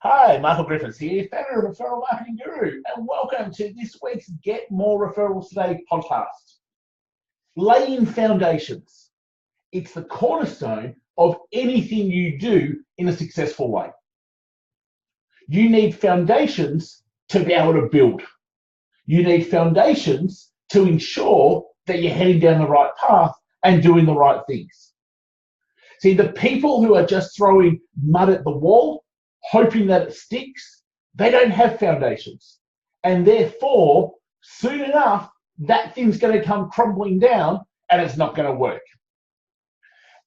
Hi, Michael Griffiths here, founder of Referral Marketing Guru, and welcome to this week's Get More Referrals Today podcast. Laying foundations. It's the cornerstone of anything you do in a successful way. You need foundations to be able to build. You need foundations to ensure that you're heading down the right path and doing the right things. See, the people who are just throwing mud at the wall, hoping that it sticks, they don't have foundations. And therefore, soon enough, that thing's going to come crumbling down and it's not going to work.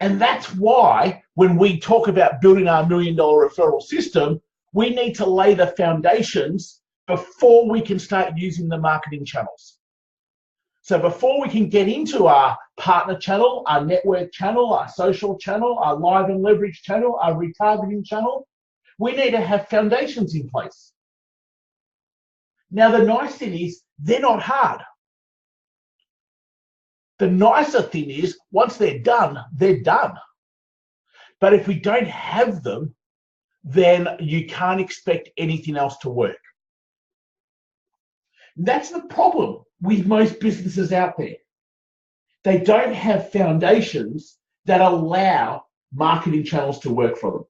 And that's why when we talk about building our $1 million referral system, we need to lay the foundations before we can start using the marketing channels. So before we can get into our partner channel, our network channel, our social channel, our live and leverage channel, our retargeting channel, we need to have foundations in place. Now, the nice thing is they're not hard. The nicer thing is once they're done, they're done. But if we don't have them, then you can't expect anything else to work. That's the problem with most businesses out there. They don't have foundations that allow marketing channels to work for them.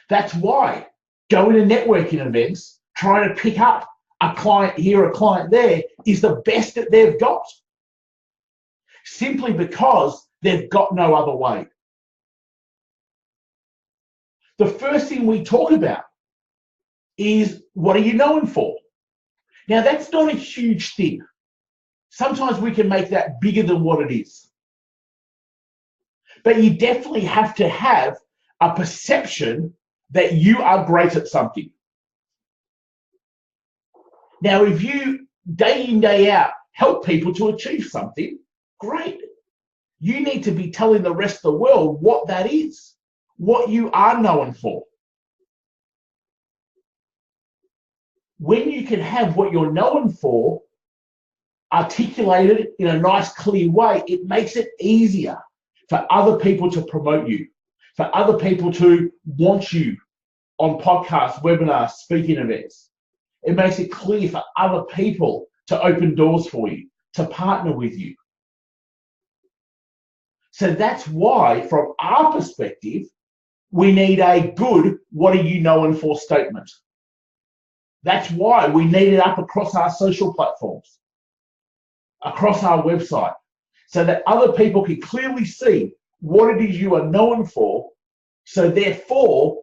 That's why going to networking events, trying to pick up a client here, a client there, is the best that they've got. Simply because they've got no other way. The first thing we talk about is, what are you known for? Now, that's not a huge thing. Sometimes we can make that bigger than what it is. But you definitely have to have a perception that you are great at something. Now, if you day in, day out help people to achieve something, great. You need to be telling the rest of the world what that is, what you are known for. When you can have what you're known for articulated in a nice, clear way, it makes it easier for other people to promote you, for other people to want you on podcasts, webinars, speaking events. It makes it clear for other people to open doors for you, to partner with you. So that's why, from our perspective, we need a good, what are you known for statement. That's why we need it up across our social platforms, across our website, so that other people can clearly see what it is you are known for. So therefore,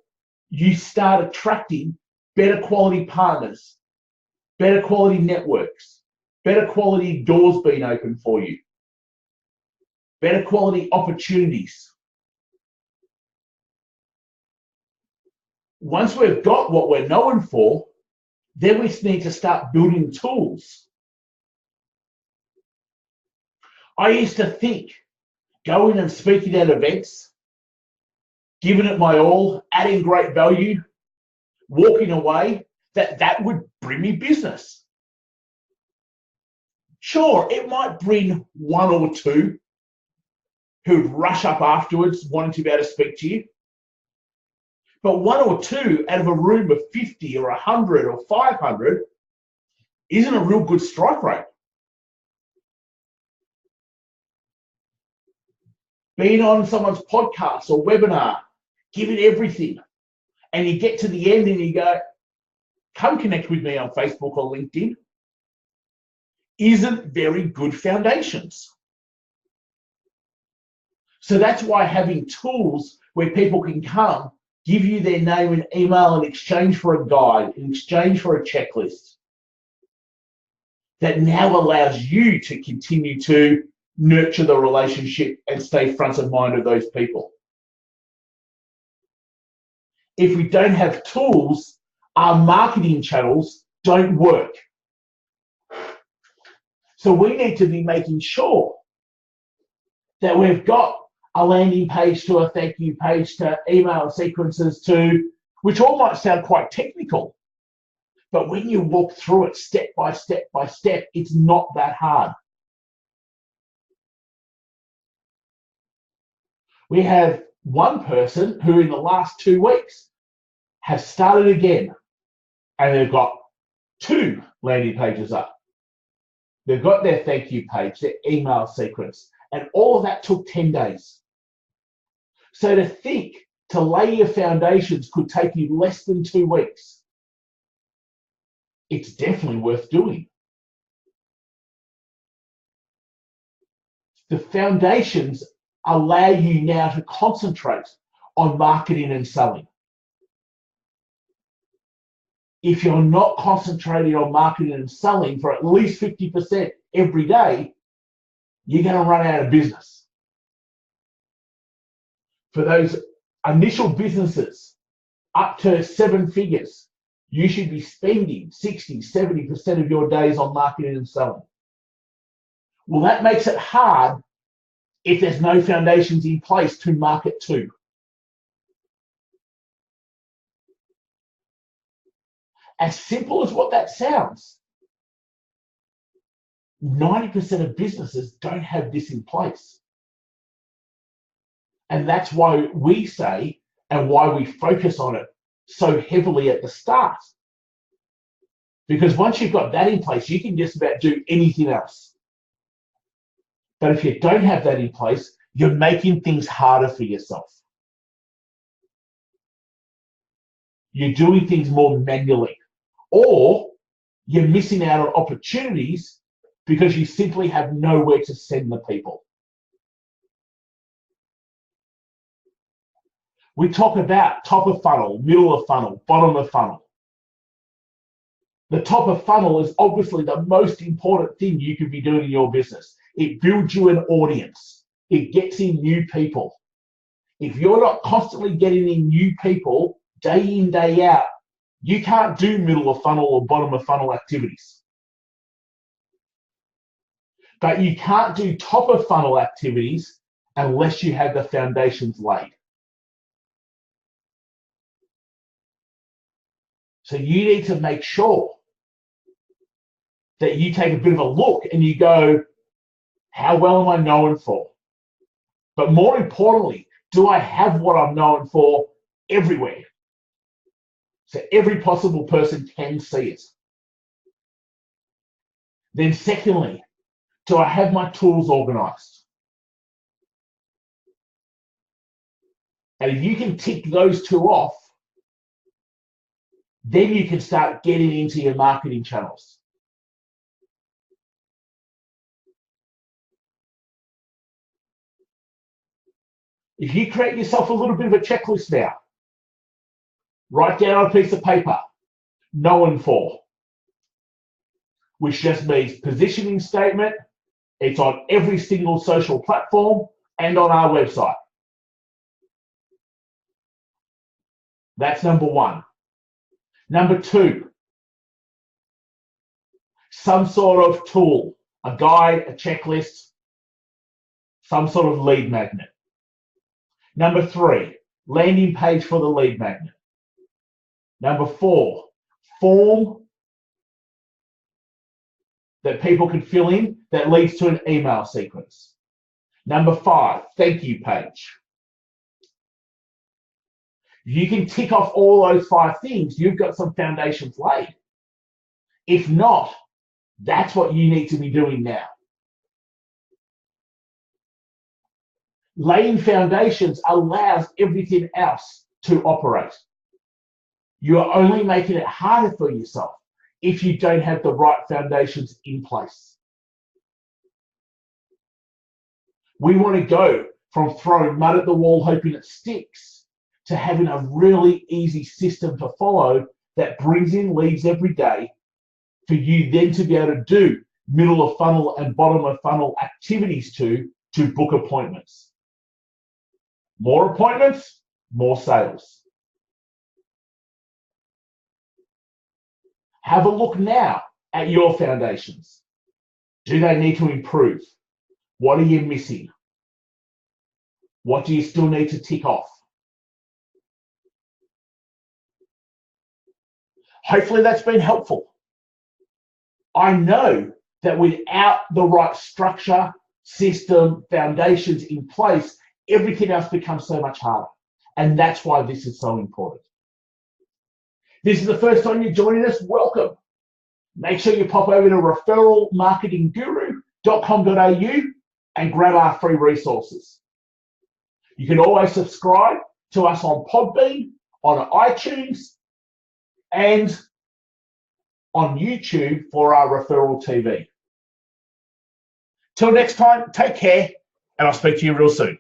you start attracting better quality partners, better quality networks, better quality doors being opened for you, better quality opportunities. Once we've got what we're known for, then we need to start building tools. I used to think going and speaking at events, giving it my all, adding great value, walking away, that would bring me business. Sure, it might bring one or two who'd rush up afterwards wanting to be able to speak to you. But one or two out of a room of 50 or 100 or 500 isn't a real good strike rate. Being on someone's podcast or webinar, giving everything, and you get to the end and you go, come connect with me on Facebook or LinkedIn, isn't very good foundations. So that's why having tools where people can come, give you their name and email in exchange for a guide, in exchange for a checklist, that now allows you to continue to nurture the relationship and stay front of mind of those people. If we don't have tools, our marketing channels don't work. So we need to be making sure that we've got a landing page to a thank you page to email sequences to, which all might sound quite technical, but when you walk through it step by step by step, it's not that hard. We have one person who in the last 2 weeks have started again, and they've got 2 landing pages up. They've got their thank you page, their email sequence, and all of that took 10 days. So to think to lay your foundations could take you less than 2 weeks, it's definitely worth doing. The foundations allow you now to concentrate on marketing and selling. If you're not concentrating on marketing and selling for at least 50% every day, you're going to run out of business. For those initial businesses up to 7 figures, you should be spending 60, 70% of your days on marketing and selling. Well, that makes it hard if there's no foundations in place to market to. As simple as what that sounds, 90% of businesses don't have this in place. And that's why we say, and why we focus on it so heavily at the start. Because once you've got that in place, you can just about do anything else. But if you don't have that in place, you're making things harder for yourself. You're doing things more manually, or you're missing out on opportunities because you simply have nowhere to send the people. We talk about top of funnel, middle of funnel, bottom of funnel. The top of funnel is obviously the most important thing you could be doing in your business. It builds you an audience. It gets in new people. If you're not constantly getting in new people day in, day out, you can't do middle of funnel or bottom of funnel activities. But you can't do top of funnel activities unless you have the foundations laid. So you need to make sure that you take a bit of a look and you go, how well am I known for? But more importantly, do I have what I'm known for everywhere? So every possible person can see it. Then secondly, do I have my tools organized? And if you can tick those 2 off, then you can start getting into your marketing channels. If you create yourself a little bit of a checklist now, write down on a piece of paper, known for, which just means positioning statement. It's on every single social platform and on our website. That's number 1. Number 2, some sort of tool, a guide, a checklist, some sort of lead magnet. Number 3, landing page for the lead magnet. Number 4, form that people can fill in that leads to an email sequence. Number 5, thank you page. You can tick off all those 5 things, you've got some foundations laid. If not, that's what you need to be doing now. Laying foundations allows everything else to operate. You are only making it harder for yourself if you don't have the right foundations in place. We want to go from throwing mud at the wall hoping it sticks to having a really easy system to follow that brings in leads every day for you then to be able to do middle of funnel and bottom of funnel activities to book appointments. More appointments, more sales. Have a look now at your foundations. Do they need to improve? What are you missing? What do you still need to tick off? Hopefully that's been helpful. I know that without the right structure, system, foundations in place, everything else becomes so much harder. And that's why this is so important. this is the first time you're joining us, welcome. Make sure you pop over to referralmarketingguru.com.au and grab our free resources. You can always subscribe to us on Podbean, on iTunes, and on YouTube for our Referral TV. Till next time, take care, and I'll speak to you real soon.